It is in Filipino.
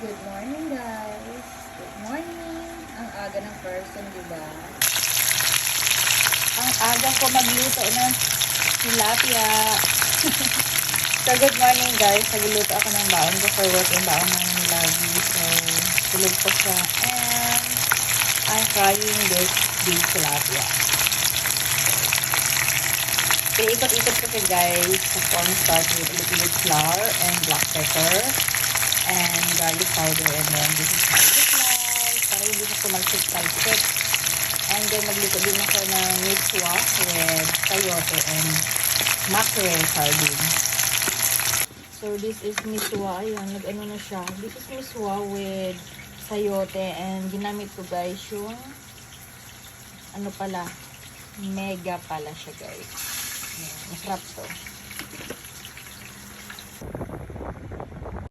Good morning, guys. Good morning. Ang aga ng person, di ba? Ang aga ko magluto ng tilapia. So, good morning, guys. Nagluto ako ng baon ko for work. Yung baon ng lagi. So, tulog ko siya. And I'm frying this big tilapia. Ikot-ikot ko siya, guys. So, cornstarch with a little bit flour and black pepper and garlic powder, and then this is how it looks like para hindi na sumalsik-salsik. And then magluto din ako ng miswa with sayote and mackerel sardine. So this is miswa. Ayan, nag-ano na siya. This is miswa with sayote, and ginamit ko, guys, yung ano pala, mega pala siya, guys. Ayan, masarap to.